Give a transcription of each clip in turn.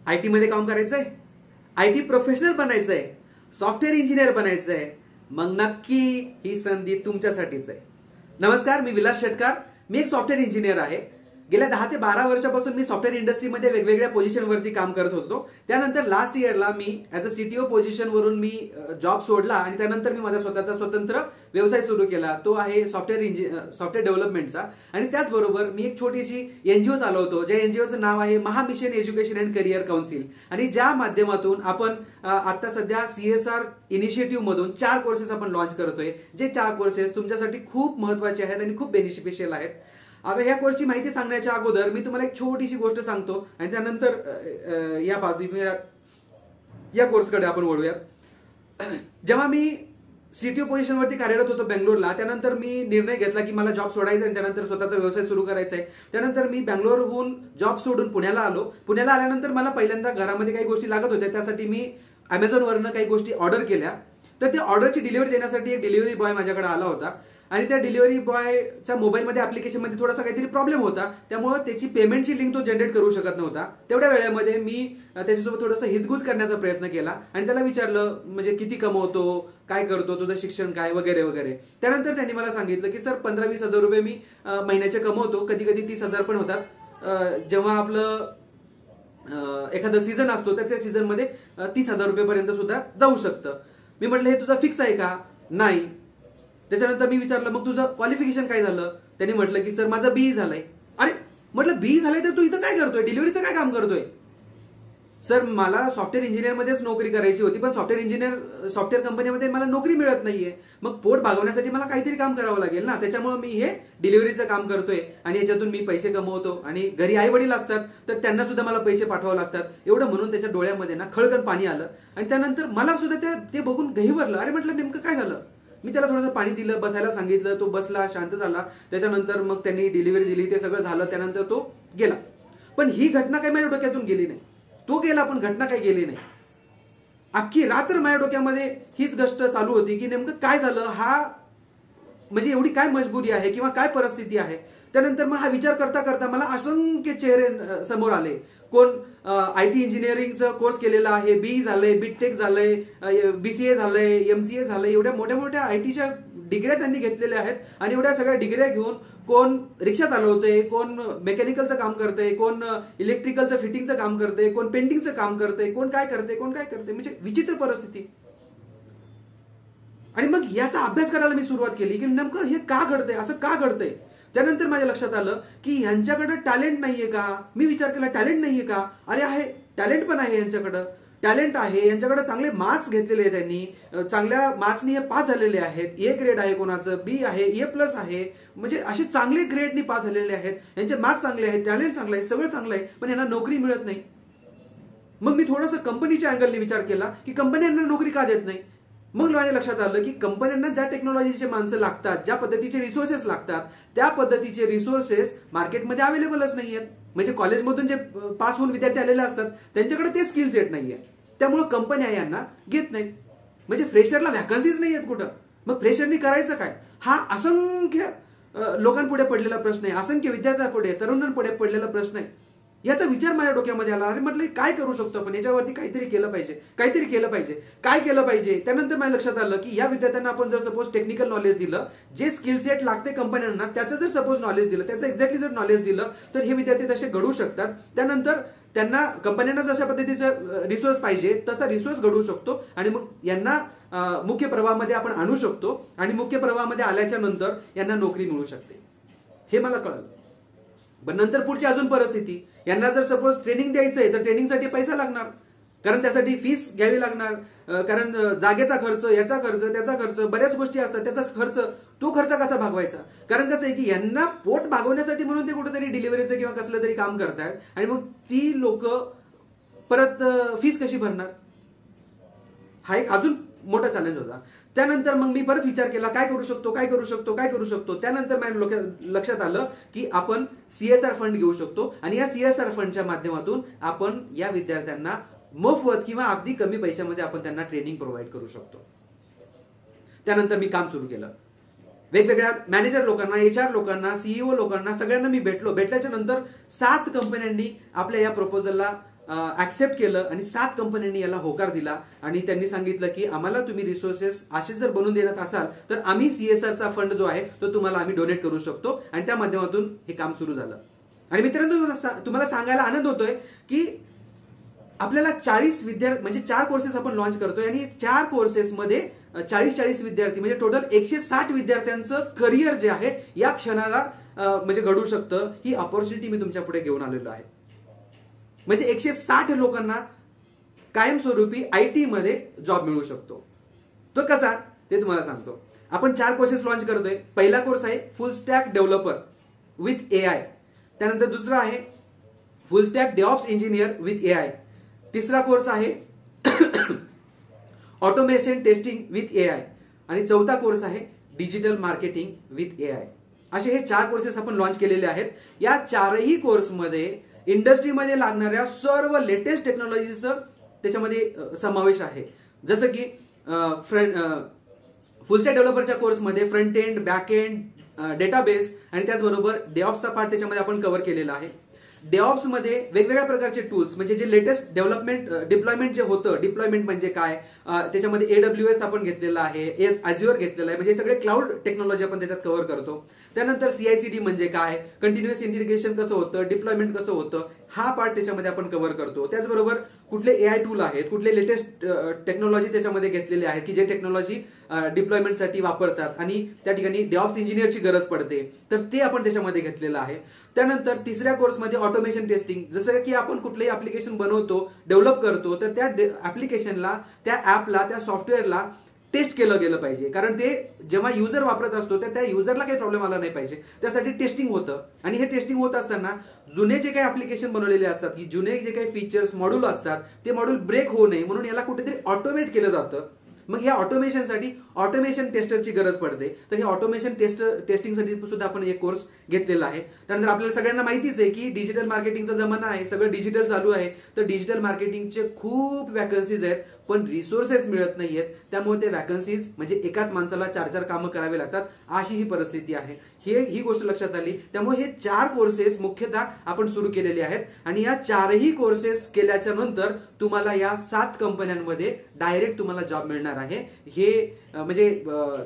IT मध्ये काम करायचंय, आयटी प्रोफेशनल बनायचंय, सॉफ्टवेअर इंजिनियर बनायचंय, मग नक्की ही संधी तुमच्यासाठीच आहे. नमस्कार, मी विलास शेटकार. मी एक सॉफ्टवेअर इंजिनियर आहे. गेल्या 10 ते 12 वर्षापासून मी सॉफ्टवेअर इंडस्ट्रीमध्ये वेगवेगळ्या पोझिशनवरती काम करत होतो. त्यानंतर लास्ट इयरला मी ऍज अ सीटीओ पोझिशनवरून मी जॉब सोडला आणि त्यानंतर मी माझा स्वतःचा स्वतंत्र व्यवसाय सुरू केला. तो आहे सॉफ्टवेअर डेव्हलपमेंटचा. आणि त्याचबरोबर मी एक छोटीशी एनजीओ चालवतो, ज्या एनजीओचं नाव आहे महामिशन एज्युकेशन अँड करिअर काउन्सिल. आणि ज्या माध्यमातून आपण आता सध्या सीएसआर इनिशिएटिव्ह मधून 4 कोर्सेस आपण लॉन्च करतोय. जे 4 कोर्सेस तुमच्यासाठी खूप महत्वाचे आहेत आणि खूप बेनिफिशियल आहेत. आता या कोर्सची माहिती सांगण्याच्या अगोदर मी तुम्हाला एक छोटीशी गोष्ट सांगतो आणि त्यानंतर या कोर्सकडे आपण वळूयात. जेव्हा मी सीटीओ पोझिशनवरती कार्यरत होतो बेंगलोरला, त्यानंतर मी निर्णय घेतला की मला जॉब सोडायचा आणि त्यानंतर स्वतःचा व्यवसाय सुरू करायचा आहे. त्यानंतर मी बेंगलोरहून जॉब सोडून पुण्याला आलो. पुण्याला आल्यानंतर मला पहिल्यांदा घरामध्ये काही गोष्टी लागत होत्या, त्यासाठी मी अमेझॉनवरनं काही गोष्टी ऑर्डर केल्या. तर त्या ऑर्डरची डिलिव्हरी देण्यासाठी एक डिलिव्हरी बॉय माझ्याकडे आला होता आणि त्या डिलिव्हरी बॉयचा मोबाईलमध्ये ऍप्लिकेशनमध्ये थोडासा काहीतरी प्रॉब्लेम होता, त्यामुळे त्याची पेमेंटची लिंक तो जनरेट करू शकत नव्हता. तेवढ्या वेळेमध्ये मी त्याच्यासोबत थोडंसं हितगुज करण्याचा प्रयत्न केला आणि त्याला विचारलं म्हणजे किती कमवतो, काय करतो, तुझं शिक्षण काय, वगैरे वगैरे. त्यानंतर त्यांनी मला सांगितलं की सर 15-20 हजार रुपये मी महिन्याचे कमवतो, कधी कधी 30 हजार पण होतात. जेव्हा आपलं एखादं सीझन असतो त्याच्या सीझनमध्ये 30 हजार रुपयेपर्यंत सुद्धा जाऊ शकतं. मी म्हटलं हे तुझं फिक्स आहे का? नाही. त्याच्यानंतर मी विचारलं मग तुझं क्वालिफिकेशन काय झालं? त्यांनी म्हटलं की सर माझं बीई झालंय. अरे म्हटलं बीई झालंय तर तू इथं काय करतोय, डिलिव्हरीचं काय काम करतोय? सर मला सॉफ्टवेअर इंजिनियरमध्येच नोकरी करायची होती, पण सॉफ्टवेअर कंपनीमध्ये मला नोकरी मिळत नाहीये. मग पोट भागवण्यासाठी मला काहीतरी काम करावं लागेल ना, त्याच्यामुळे मी हे डिलिव्हरीचं काम करतोय आणि याच्यातून मी पैसे कमवतो आणि घरी आई वडील असतात तर त्यांना सुद्धा मला पैसे पाठवावे लागतात. एवढं म्हणून त्याच्या डोळ्यामध्ये ना खळखळ पाणी आलं आणि त्यानंतर मला सुद्धा ते बघून गहिवरलं. अरे म्हटलं नेमकं काय झालं? मी त्याला थोडंसं पाणी दिलं, बसायला सांगितलं, तो बसला, शांत झाला. त्याच्यानंतर मग त्यांनी डिलिव्हरी दिली, ते सगळं झालं. त्यानंतर तो गेला. पण ही घटना काही माझ्या डोक्यातून गेली नाही. तो गेला पण घटना काही गेली नाही. अख्खी रात्र माझ्या डोक्यामध्ये हीच गोष्ट चालू होती की नेमकं काय झालं, हा म्हणजे एवढी काय मजबुरी आहे किंवा काय परिस्थिती आहे. त्यानंतर मग हा विचार करता करता मला असंख्य चेहरे समोर आले. कोण आयटी इंजिनिअरिंगचा कोर्स केलेला आहे, बीई झालंय, बीटेक झालंय, बीसीए झालंय, एमसीए झालंय, एवढ्या मोठ्या मोठ्या आयटीच्या डिग्र्या त्यांनी घेतलेल्या आहेत. आणि एवढ्या सगळ्या डिग्र्या घेऊन कोण रिक्षा चालवतंय, कोण मेकॅनिकलचं काम करतंय, कोण इलेक्ट्रिकलचं फिटिंगचं काम करतंय, कोण पेंटिंगचं काम करतंय, कोण काय करतंय, म्हणजे विचित्र परिस्थिती. आणि मग याचा अभ्यास करायला मी सुरुवात केली की नेमकं हे का घडतंय, असं का घडतंय. त्यानंतर माझ्या लक्षात आलं की यांच्याकडे टॅलेंट नाहीये का. मी विचार केला टॅलेंट नाहीये का. अरे आहे, टॅलेंट पण आहे यांच्याकडं, टॅलेंट आहे यांच्याकडे, चांगले मार्क्स घेतलेले आहेत त्यांनी, चांगल्या मार्क्सनी हे पास झालेले आहेत. ए ग्रेड आहे कोणाचं, बी आहे, ए+ आहे, म्हणजे असे चांगले ग्रेडनी पास झालेले आहेत. यांचे मार्क्स चांगले आहेत, टॅलेंट चांगलं आहे, सगळं चांगलं आहे, पण यांना नोकरी मिळत नाही. मग मी थोडंसं कंपनीच्या अँगलने विचार केला की कंपनी यांना नोकरी का देत नाही. मग माझ्या लक्षात आलं की कंपन्यांना ज्या टेक्नॉलॉजीचे माणसं लागतात, ज्या पद्धतीचे रिसोर्सेस लागतात, त्या पद्धतीचे रिसोर्सेस मार्केटमध्ये अवेलेबलच नाहीयेत. म्हणजे कॉलेजमधून जे पास होऊन विद्यार्थी आलेले असतात त्यांच्याकडे ते स्किल सेट नाहीये. त्यामुळे कंपन्या यांना घेत नाहीत. म्हणजे फ्रेशरला व्हॅकन्सीज नाही आहेत कुठं. मग फ्रेशरनी करायचं काय, हा असंख्य लोकांपुढे पडलेला प्रश्न आहे, असंख्य विद्यार्थ्यांपुढे, तरुणांपुढे पडलेला प्रश्न आहे. याचा विचार माझ्या डोक्यामध्ये आला. अरे म्हटलं काय करू शकतो आपण, याच्यावरती काहीतरी केलं पाहिजे. काय केलं पाहिजे. त्यानंतर माझ्या लक्षात आलं की या विद्यार्थ्यांना आपण जर सपोज टेक्निकल नॉलेज दिलं, जे स्किल सेट लागते कंपन्यांना त्याचं जर सपोज नॉलेज दिलं, त्याचं एक्झॅक्टली जर नॉलेज दिलं तर हे विद्यार्थी तसे घडू शकतात. त्यानंतर त्यांना कंपन्यांना जशा पद्धतीचं रिसोर्स पाहिजे तसा रिसोर्स घडवू शकतो आणि मग यांना मुख्य प्रवाहामध्ये आपण आणू शकतो आणि मुख्य प्रवाहामध्ये आल्याच्या नंतर यांना नोकरी मिळू शकते. हे मला कळलं. पण नंतर पुढची अजून परिस्थिती, यांना जर सपोज ट्रेनिंग द्यायचंय तर ट्रेनिंगसाठी पैसा लागणार, कारण त्यासाठी फीस घ्यावी लागणार, कारण जागेचा खर्च, याचा खर्च, त्याचा खर्च, बऱ्याच गोष्टी असतात, त्याचा खर्च, तो खर्च कसा भागवायचा. कारण कसं आहे की यांना पोट भागवण्यासाठी म्हणून ते कुठेतरी डिलिव्हरीचं किंवा कसलं तरी काम करतात आणि मग ती लोक परत फीस कशी भरणार. हा एक अजून मोठा चॅलेंज होता. त्यानंतर मग मी परत विचार केला काय करू शकतो. त्यानंतर माझ्या लक्षात आलं की आपण सीएसआर फंड घेऊ शकतो आणि या सीएसआर फंडच्या माध्यमातून आपण या विद्यार्थ्यांना मोफत किंवा अगदी कमी पैशामध्ये आपण त्यांना ट्रेनिंग प्रोव्हाइड करू शकतो. त्यानंतर मी काम सुरू केलं. वेगवेगळ्या मॅनेजर लोकांना, एचआर लोकांना, सीईओ लोकांना सगळ्यांना मी भेटल्याच्या नंतर 7 कंपन्यांनी आपल्या या प्रपोजलला ऍक्सेप्ट केलं आणि 7 कंपन्यांनी याला होकार दिला आणि त्यांनी सांगितलं की आम्हाला तुम्ही रिसोर्सेस असे जर बनवून देत असाल तर आम्ही सीएसआरचा फंड जो आहे तो तुम्हाला आम्ही डोनेट करू शकतो आणि त्या माध्यमातून हे काम सुरू झालं. आणि मित्रांनो, तुम्हाला सांगायला आनंद होतोय की आपल्याला 40 विद्यार्थी म्हणजे 4 कोर्सेस आपण लॉन्च करतोय आणि 4 कोर्सेसमध्ये 40 विद्यार्थी म्हणजे टोटल 160 विद्यार्थ्यांचं करिअर जे आहे या क्षणाला म्हणजे घडू शकतं. ही ऑपॉर्च्युनिटी मी तुमच्या पुढे घेऊन आलेलो आहे. म्हणजे 160 लोकांना कायमस्वरूपी आयटी मध्ये जॉब मिळू शकतो. तो कसा ते तुम्हाला सांगतो. आपण 4 कोर्सेस लॉन्च करतोय. पहिला कोर्स आहे full stack developer with AI. त्यानंतर दुसरा आहे full stack devops engineer with AI. तिसरा कोर्स आहे ऑटोमेशन टेस्टिंग विथ एआय आणि चौथा कोर्स आहे डिजिटल मार्केटिंग विथ एआय. असे हे 4 कोर्सेस आपण लॉन्च केलेले आहेत. या 4ही कोर्समध्ये इंडस्ट्रीमध्ये लागणाऱ्या सर्व लेटेस्ट टेक्नॉलॉजीचा त्याच्यामध्ये समावेश आहे. जसं की फुल स्टॅक डेव्हलपरच्या कोर्समध्ये front end, back end, database आणि त्याचबरोबर डेव्हऑप्सचा पार्ट त्याच्यामध्ये आपण कव्हर केलेला आहे. डेव्हऑप्स मध्ये वेगवेगळ्या प्रकारचे टूल्स म्हणजे जे लेटेस्ट डेव्हलपमेंट डिप्लॉयमेंट जे होतं, डिप्लॉयमेंट म्हणजे काय, त्याच्यामध्ये AWS आपण घेतलेला आहे, Azure घेतलेला आहे, म्हणजे सगळे क्लाउड टेक्नॉलॉजी आपण त्याच्यात कव्हर करतो. त्यानंतर CI/CD म्हणजे काय, कंटिन्युअस इंटिग्रेशन कसं होतं, डिप्लॉयमेंट कसं होतं, हा पार्ट त्याच्यामध्ये आपण कव्हर करतो. त्याचबरोबर कुठले AI टूल आहेत, कुठले लेटेस्ट टेक्नॉलॉजी त्याच्यामध्ये घेतलेले आहेत की जे टेक्नॉलॉजी डिप्लॉयमेंटसाठी वापरतात आणि त्या ठिकाणी डेव्हऑप्स इंजिनियरची गरज पडते, तर ते आपण त्याच्यामध्ये घेतलेलं आहे. त्यानंतर तिसऱ्या कोर्समध्ये ऑटोमेशन टेस्टिंग, जसं की आपण कुठलंही ऍप्लिकेशन बनवतो, डेव्हलप करतो, तर त्या ऍप्लिकेशनला, त्या ऍपला, त्या सॉफ्टवेअरला टेस्ट केलं गेलं पाहिजे. कारण ते जेव्हा युजर वापरत असतो तर त्या युजरला काही प्रॉब्लेम आला नाही पाहिजे, त्यासाठी टेस्टिंग होतं. आणि हे टेस्टिंग होत असताना जुने जे काही ऍप्लिकेशन बनवलेले असतात की जुने जे काही फीचर्स मॉड्यूल असतात ते मॉड्यूल ब्रेक होऊ नये म्हणून याला कुठेतरी ऑटोमेट केलं जातं. मग या ऑटोमेशनसाठी ऑटोमेशन टेस्टरची गरज पडते. तर हे ऑटोमेशन टेस्टिंगसाठी सुद्धा आपण एक कोर्स घेतलेला आहे. त्यानंतर आपल्याला सगळ्यांना माहितीच आहे की डिजिटल मार्केटिंगचा जमाना आहे, सगळं डिजिटल चालू आहे. तर डिजिटल मार्केटिंगचे खूप वॅकन्सीज आहेत पण रिसोर्सेस मिळत नाहीयेत. त्यामुळे ते वॅकन्सीज म्हणजे एकाच माणसाला 4 कामं करावी लागतात, अशी ही परिस्थिती आहे. ही गोष्ट लक्षात आली. त्यामुळे हे 4 कोर्सेस मुख्यतः आपण सुरू केलेले आहेत आणि या 4ही कोर्सेस केल्याच्या नंतर तुम्हाला या 7 कंपन्यांमध्ये डायरेक्ट तुम्हाला जॉब मिळणार आहे. हे म्हणजे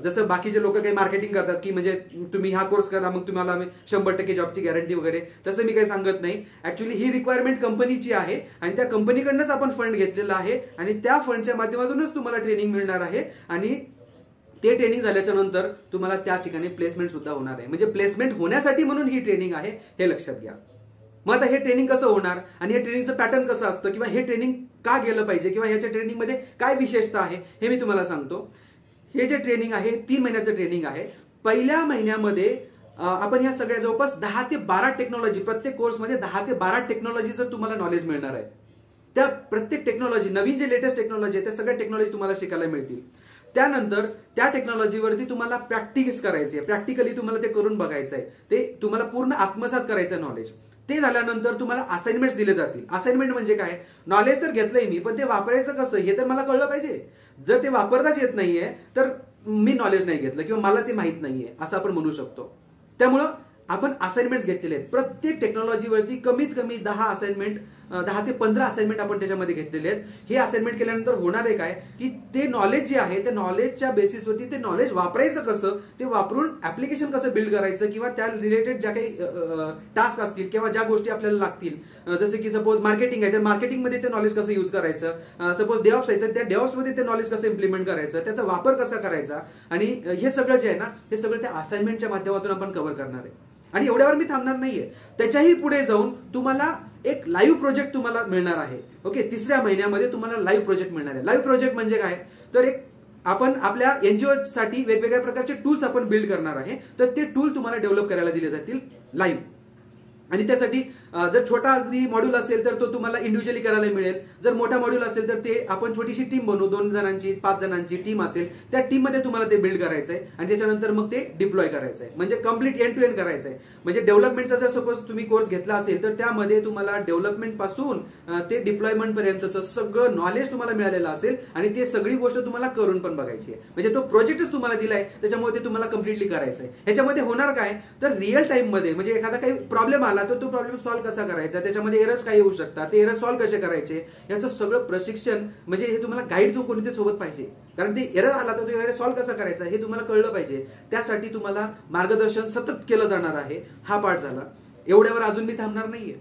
जसं बाकीचे लोक काही मार्केटिंग करतात की म्हणजे तुम्ही हा कोर्स करा मग तुम्हाला 100% जॉबची गॅरंटी वगैरे, तसं मी काही सांगत नाही. ऍक्च्युअली ही रिक्वायरमेंट कंपनीची आहे आणि त्या कंपनीकडनंच आपण फंड घेतलेला आहे आणि त्या फंडच्या माध्यमातूनच तुम्हाला ट्रेनिंग मिळणार आहे आणि ते ट्रेनिंग झाल्याच्या नंतर तुम्हाला त्या ठिकाणी प्लेसमेंट सुद्धा होणार आहे. म्हणजे प्लेसमेंट होण्यासाठी म्हणून ही ट्रेनिंग आहे, हे लक्षात घ्या. मग आता हे ट्रेनिंग कसं होणार आणि हे ट्रेनिंगचं पॅटर्न कसं असतं किंवा हे ट्रेनिंग का गेलं पाहिजे किंवा ह्याच्या ट्रेनिंगमध्ये काय विशेषता आहे हे मी तुम्हाला सांगतो. हे जे ट्रेनिंग आहे 3 महिन्याचं ट्रेनिंग आहे. पहिल्या महिन्यामध्ये आपण ह्या सगळ्या जवळपास 10 ते 12 टेक्नॉलॉजी, प्रत्येक कोर्समध्ये 10 ते 12 टेक्नॉलॉजीचं तुम्हाला नॉलेज मिळणार आहे. त्या प्रत्येक टेक्नॉलॉजी, नवीन जे लेटेस्ट टेक्नॉलॉजी आहे त्या सगळ्या टेक्नॉलॉजी तुम्हाला शिकायला मिळतील. त्यानंतर त्या टेक्नॉलॉजीवरती तुम्हाला प्रॅक्टिस करायची आहे, प्रॅक्टिकली तुम्हाला ते करून बघायचं आहे, ते तुम्हाला पूर्ण आत्मसात करायचं नॉलेज. ते झाल्यानंतर तुम्हाला असाइनमेंट्स दिले जातील. असाइनमेंट म्हणजे काय, नॉलेज तर घेतलंय मी पण ते वापरायचं कसं हे तर मला कळलं पाहिजे. जर ते वापरताच येत नाहीये तर मी नॉलेज नाही घेतलं किंवा मला ते माहित नाहीये असं आपण म्हणू शकतो. त्यामुळं आपण असाइनमेंट्स घेतलेले आहेत. प्रत्येक टेक्नॉलॉजीवरती कमीत कमी 10 असाइनमेंट, 10 ते 15 असाइनमेंट आपण त्याच्यामध्ये घेतलेले आहेत. हे असाइनमेंट केल्यानंतर होणार आहे काय की ते नॉलेज जे आहे त्या नॉलेजच्या बेसिसवरती ते नॉलेज वापरायचं कसं, ते वापरून ऍप्लिकेशन कसं बिल्ड करायचं किंवा त्या रिलेटेड ज्या काही टास्क असतील किंवा ज्या गोष्टी आपल्याला लागतील, जसे की सपोज मार्केटिंग आहे तर मार्केटिंगमध्ये ते नॉलेज कसं यूज करायचं, सपोज डेव्हऑप्स आहे तर त्या डेव्हऑप्समध्ये ते नॉलेज कसं इम्प्लिमेंट करायचं, त्याचा वापर कसा करायचा आणि हे सगळं जे आहे ना ते सगळं त्या असाइनमेंटच्या माध्यमातून आपण कव्हर करणार आहे. आणि एवढ्यावर मी थांबणार नाहीये, त्याच्याही पुढे जाऊन तुम्हाला एक लाईव्ह प्रोजेक्ट तुम्हाला मिळणार आहे. ओके, 3ऱ्या महिन्यामध्ये तुम्हाला लाईव्ह प्रोजेक्ट मिळणार आहे. लाईव्ह प्रोजेक्ट म्हणजे काय, तर एक आपण आपल्या एनजीओ साठी वेगवेगळ्या प्रकारचे टूल्स आपण बिल्ड करणार आहे. तर ते टूल तुम्हाला डेव्हलप करायला दिले जातील लाईव्ह. आणि त्यासाठी जर छोटा अगदी मॉड्यूल असेल तर तो तुम्हाला इंडिव्हिज्युअली करायला मिळेल. जर मोठा मॉड्यूल असेल तर ते आपण छोटीशी टीम बनवू, 2 जणांची 5 जणांची टीम असेल त्या टीम मध्ये तुम्हाला ते बिल्ड करायचंय आणि त्याच्यानंतर मग ते डिप्लॉय करायचंय. म्हणजे कम्प्लीट एंड टू एंड करायचंय. म्हणजे डेव्हलपमेंटचा जर सपोज तुम्ही कोर्स घेतला असेल तर त्यामध्ये तुम्हाला डेव्हलपमेंट पासून ते डिप्लॉयमेंट पर्यंतचं सगळं नॉलेज तुम्हाला मिळालेलं असेल आणि ते सगळी गोष्ट तुम्हाला करून पण बघायची आहे. म्हणजे तो प्रोजेक्टच तुम्हाला दिलाय त्याच्यामुळे ते तुम्हाला कम्प्लिटली करायचंय. ह्याच्यामध्ये होणार काय तर रिअल टाइम मध्ये म्हणजे एखादा काही प्रॉब्लेम आला तर तो प्रॉब्लेम सॉल्व्ह सॉल्व्ह कसा करायचा, त्याच्यामध्ये एरर्स काय येऊ शकतात, ते एरर सॉल्व्ह कसे करायचे, याचं सगळं प्रशिक्षण, म्हणजे हे तुम्हाला गाईड तो कोणीतरी सोबत पाहिजे. कारण ते एरर आला तर तो एरर सॉल्व्ह कसा करायचा हे तुम्हाला कळलं पाहिजे. त्यासाठी तुम्हाला मार्गदर्शन सतत केलं जाणार आहे. हा पार्ट झाला. एवढ्यावर अजून मी थांबणार नाहीये.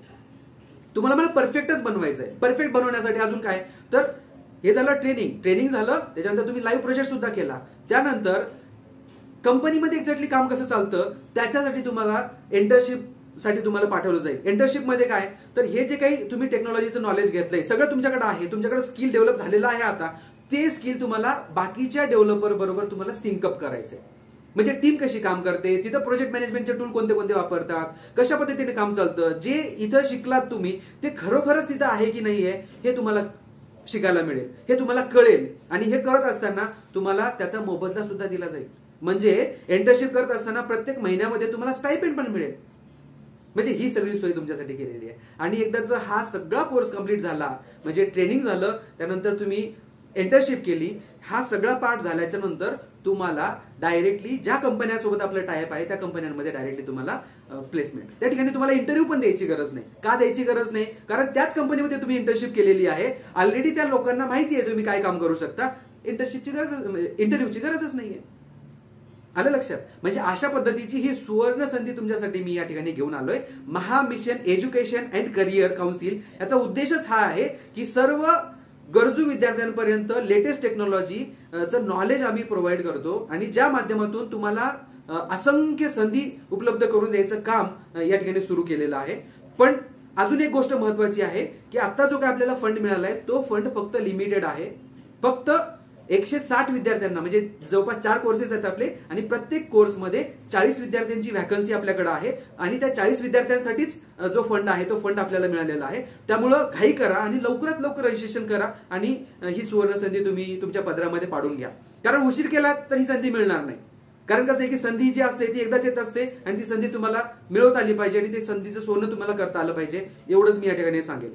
तुम्हाला मला परफेक्टच बनवायचं आहे. परफेक्ट बनवण्यासाठी अजून काय, तर हे झालं ट्रेनिंग झालं. त्याच्यानंतर तुम्ही लाईव्ह प्रोजेक्ट सुद्धा केला. त्यानंतर कंपनीमध्ये एक्झॅक्टली काम कसं चालतं त्याच्यासाठी तुम्हाला इंटर्नशिप साठी तुम्हाला पाठवलं जाईल. इंटर्नशिप मध्ये काय, तर हे जे काही तुम्ही टेक्नॉलॉजीचं नॉलेज घेतलंय सगळं तुमच्याकडे आहे, तुमच्याकडे स्किल डेव्हलप झालेलं आहे. आता ते स्किल तुम्हाला बाकीच्या डेव्हलपर बरोबर तुम्हाला सिंकअप करायचंय. म्हणजे टीम कशी काम करते, तिथं प्रोजेक्ट मॅनेजमेंटचे टूल कोणते कोणते वापरतात, कशा पद्धतीने काम चालतं, जे इथं शिकलात तुम्ही ते खरोखरच तिथं आहे की नाहीये हे तुम्हाला शिकायला मिळेल, हे तुम्हाला कळेल. आणि हे करत असताना तुम्हाला त्याचा मोबदला सुद्धा दिला जाईल. म्हणजे इंटर्नशिप करत असताना प्रत्येक महिन्यामध्ये तुम्हाला स्टायपेंड पण मिळेल. म्हणजे ही सगळी सोय तुमच्यासाठी केलेली आहे. आणि एकदा जर हा सगळा कोर्स कंप्लीट झाला, म्हणजे ट्रेनिंग झालं, त्यानंतर तुम्ही इंटर्नशिप केली, हा सगळा पार्ट झाल्याच्या नंतर तुम्हाला डायरेक्टली ज्या कंपन्यांसोबत आपलं टायअप आहे त्या कंपन्यांमध्ये डायरेक्टली तुम्हाला प्लेसमेंट. त्या ठिकाणी तुम्हाला इंटरव्ह्यू पण द्यायची गरज नाही. का द्यायची गरज नाही, कारण त्याच कंपनीमध्ये तुम्ही इंटर्नशिप केलेली आहे. ऑलरेडी त्या लोकांना माहिती आहे तुम्ही काय काम करू शकता. इंटर्नशिपची गरज, इंटरव्ह्यूची गरजच नाहीये. आलं लक्षात. म्हणजे अशा पद्धतीची ही सुवर्ण संधी तुमच्यासाठी मी या ठिकाणी घेऊन आलोय. Maha mission education and career council याचा उद्देशच हा आहे की सर्व गरजू विद्यार्थ्यांपर्यंत लेटेस्ट टेक्नॉलॉजीचं नॉलेज आम्ही प्रोव्हाइड करतो आणि ज्या माध्यमातून तुम्हाला असंख्य संधी उपलब्ध करून द्यायचं काम या ठिकाणी सुरू केलेलं आहे. पण अजून एक गोष्ट महत्वाची आहे की आता जो काय आपल्याला फंड मिळालाय तो फंड फक्त लिमिटेड आहे. फक्त 160 विद्यार्थ्यांना, म्हणजे जवळपास 4 कोर्सेस आहेत आपले आणि प्रत्येक कोर्समध्ये 40 विद्यार्थ्यांची व्हॅकन्सी आपल्याकडे आहे आणि त्या 40 विद्यार्थ्यांसाठीच जो फंड आहे तो फंड आपल्याला मिळालेला आहे. त्यामुळं घाई करा आणि लवकरात लवकर रजिस्ट्रेशन करा आणि ही सुवर्ण संधी तुम्ही तुमच्या पदरामध्ये पाडून घ्या. कारण उशीर केला तर ही संधी मिळणार नाही. कारण कसं आहे की संधी जी असते ती एकदाच येत असते आणि ती संधी तुम्हाला मिळवता आली पाहिजे आणि ते संधीचं सोनं तुम्हाला करता आलं पाहिजे. एवढंच मी या ठिकाणी सांगेन.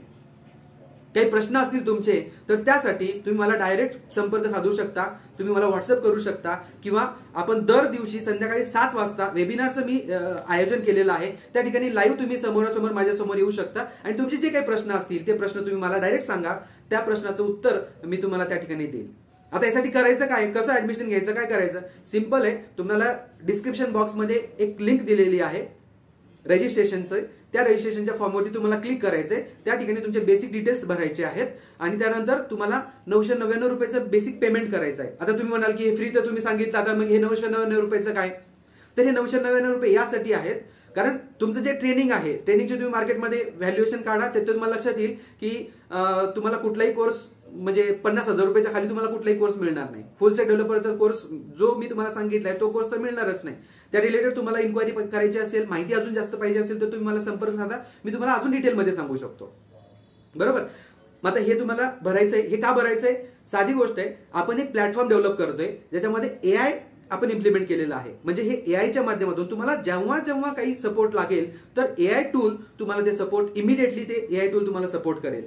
काही प्रश्न असतील तुमचे तर त्यासाठी तुम्ही मला डायरेक्ट संपर्क साधू शकता. तुम्ही मला व्हॉट्सअप करू शकता किंवा आपण दर दिवशी संध्याकाळी 7 वाजता वेबिनारचं मी आयोजन केलेलं आहे. त्या ठिकाणी लाईव्ह तुम्ही समोरासमोर माझ्यासमोर येऊ शकता आणि तुमचे जे काही प्रश्न असतील ते प्रश्न तुम्ही मला डायरेक्ट सांगा. त्या प्रश्नाचं उत्तर मी तुम्हाला त्या ठिकाणी देईन. आता यासाठी करायचं काय, कसं ऍडमिशन घ्यायचं, काय करायचं, सिंपल आहे. तुम्हाला डिस्क्रिप्शन बॉक्समध्ये एक लिंक दिलेली आहे रजिस्ट्रेशनचं. त्या रजिस्ट्रेशनच्या फॉर्मवरती तुम्हाला क्लिक करायचंय. त्या ठिकाणी तुमचे बेसिक डिटेल्स भरायचे आहेत आणि त्यानंतर तुम्हाला 999 रुपयाचं बेसिक पेमेंट करायचं आहे. आता तुम्ही म्हणाल की हे फ्री तर तुम्ही सांगितलं, आता मग हे 999 रुपयाचं काय, तर हे 999 रुपये यासाठी आहेत कारण तुमचं जे ट्रेनिंग आहे, ट्रेनिंगचे तुम्ही मार्केटमध्ये व्हॅल्युएशन काढा, त्यातून तुम्हाला लक्षात येईल की तुम्हाला कुठलाही कोर्स म्हणजे 50,000 रुपयाच्या खाली तुम्हाला कुठलाही कोर्स मिळणार नाही. फुल स्टॅक डेव्हलपरचा कोर्स जो मी तुम्हाला सांगितलाय तो कोर्स तर मिळणारच नाही. त्या रिलेटेड तुम्हाला इन्क्वायरी करायची असेल, माहिती अजून जास्त पाहिजे असेल तर तुम्ही मला संपर्क साधा. मी तुम्हाला अजून डिटेलमध्ये सांगू शकतो. बरोबर. मग आता हे तुम्हाला भरायचंय. हे का भरायचंय, साधी गोष्ट आहे. आपण एक प्लॅटफॉर्म डेव्हलप करतोय ज्याच्यामध्ये AI आपण इम्प्लिमेंट केलेलं आहे. म्हणजे हे एआयच्या माध्यमातून तुम्हाला जेव्हा जेव्हा काही सपोर्ट लागेल तर AI टूल तुम्हाला ते सपोर्ट इमिडिएटली ते AI टूल तुम्हाला सपोर्ट करेल.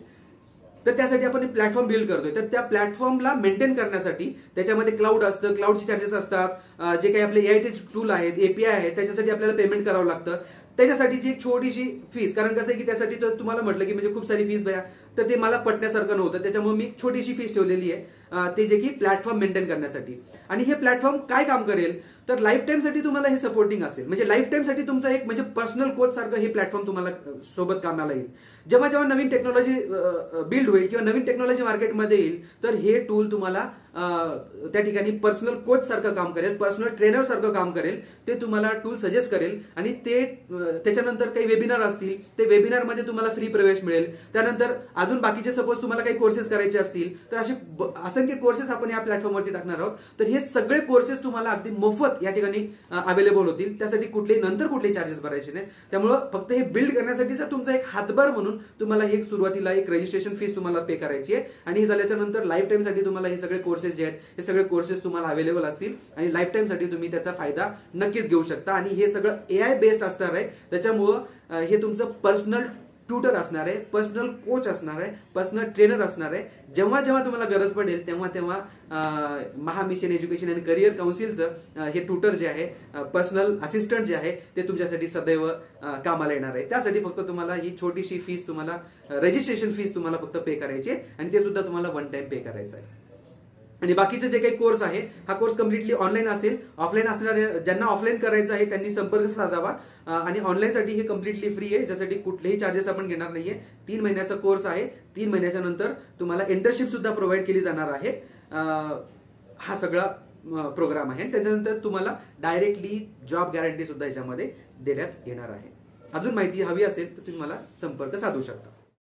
तर त्यासाठी आपण एक प्लॅटफॉर्म बिल्ड करतोय. तर त्या प्लॅटफॉर्मला मेंटेन करण्यासाठी त्याच्यामध्ये क्लाउड असतं, क्लाउडचे चार्जेस असतात, जे काही आपले AI टूल आहेत, API आहेत, त्याच्यासाठी आपल्याला पेमेंट करावं लागतं. त्याच्यासाठीची एक छोटीशी फीस, कारण कसं आहे की त्यासाठी तर तुम्हाला म्हटलं की म्हणजे खूप सारी फीस भरा, तर ते मला पटण्यासारखं नव्हतं. त्याच्यामुळे मी छोटीशी फीस ठेवलेली आहे ते जे की प्लॅटफॉर्म मेंटेन करण्यासाठी. आणि हे प्लॅटफॉर्म काय काम करेल तर लाईफ टाइम साठी तुम्हाला हे सपोर्टिंग असेल. म्हणजे लाईफ टाइम साठी तुमचं एक म्हणजे पर्सनल कोच सारखं हे प्लॅटफॉर्म तुम्हाला सोबत कामाला येईल. जेव्हा जेव्हा नवीन टेक्नॉलॉजी बिल्ड होईल किंवा नवीन टेक्नॉलॉजी मार्केटमध्ये येईल तर हे टूल तुम्हाला त्या ठिकाणी पर्सनल कोच सारखं काम करेल, पर्सनल ट्रेनर सारखं काम करेल. ते तुम्हाला टूल सजेस्ट करेल आणि ते त्याच्यानंतर काही वेबिनार असतील, ते वेबिनारमध्ये तुम्हाला फ्री प्रवेश मिळेल. त्यानंतर अजून बाकीचे सपोज तुम्हाला काही कोर्सेस करायचे असतील तर असे असंख्य कोर्सेस आपण या प्लॅटफॉर्मवरती टाकणार आहोत. तर हे सगळे कोर्सेस तुम्हाला अगदी मोफत या ठिकाणी अवेलेबल होतील. त्यासाठी नंतर कुठलेही चार्जेस भरायचे नाही. त्यामुळं फक्त हे बिल्ड करण्यासाठीचा तुमचा एक हातभार म्हणून तुम्हाला हे सुरुवातीला एक रजिस्ट्रेशन फीस तुम्हाला पे करायची आहे. आणि हे झाल्याच्या नंतर लाईफ टाइम साठी तुम्हाला हे सगळे कोर्सेस जे आहेत हे सगळे कोर्सेस तुम्हाला अवेलेबल असतील आणि लाईफ टाइम साठी तुम्ही त्याचा फायदा नक्कीच घेऊ शकता. आणि हे सगळं AI बेस्ड असणार आहे. त्याच्यामुळं हे तुमचं पर्सनल ट्युटर असणार आहे, पर्सनल कोच असणार आहे, पर्सनल ट्रेनर असणार आहे. जेव्हा जेव्हा तुम्हाला गरज पडेल तेव्हा तेव्हा महा मिशन एज्युकेशन अँड करिअर काउन्सिलचं हे ट्युटर जे आहे, पर्सनल असिस्टंट जे आहे, ते तुमच्यासाठी सदैव कामाला येणार आहे. त्यासाठी फक्त तुम्हाला ही छोटीशी फीस, तुम्हाला रजिस्ट्रेशन फीस तुम्हाला फक्त पे करायची आहे आणि ते सुद्धा तुम्हाला वन टाइम पे करायचं आहे. आणि बाकीचे जे काही कोर्स आहे, हा कोर्स कम्प्लिटली ऑनलाईन असेल. ऑफलाईन असणारे, ज्यांना ऑफलाईन करायचं आहे त्यांनी संपर्क साधावा. आणि ऑनलाईनसाठी हे कम्प्लिटली फ्री आहे, ज्यासाठी कुठलेही चार्जेस आपण घेणार नाहीये. 3 महिन्याचा कोर्स आहे. 3 महिन्याच्या नंतर तुम्हाला इंटर्नशिप सुद्धा प्रोव्हाइड केली जाणार आहे. हा सगळा प्रोग्राम आहे. त्याच्यानंतर तुम्हाला डायरेक्टली जॉब गॅरंटी सुद्धा याच्यामध्ये देण्यात येणार आहे. अजून माहिती हवी असेल तर तुम्ही मला संपर्क साधू शकता.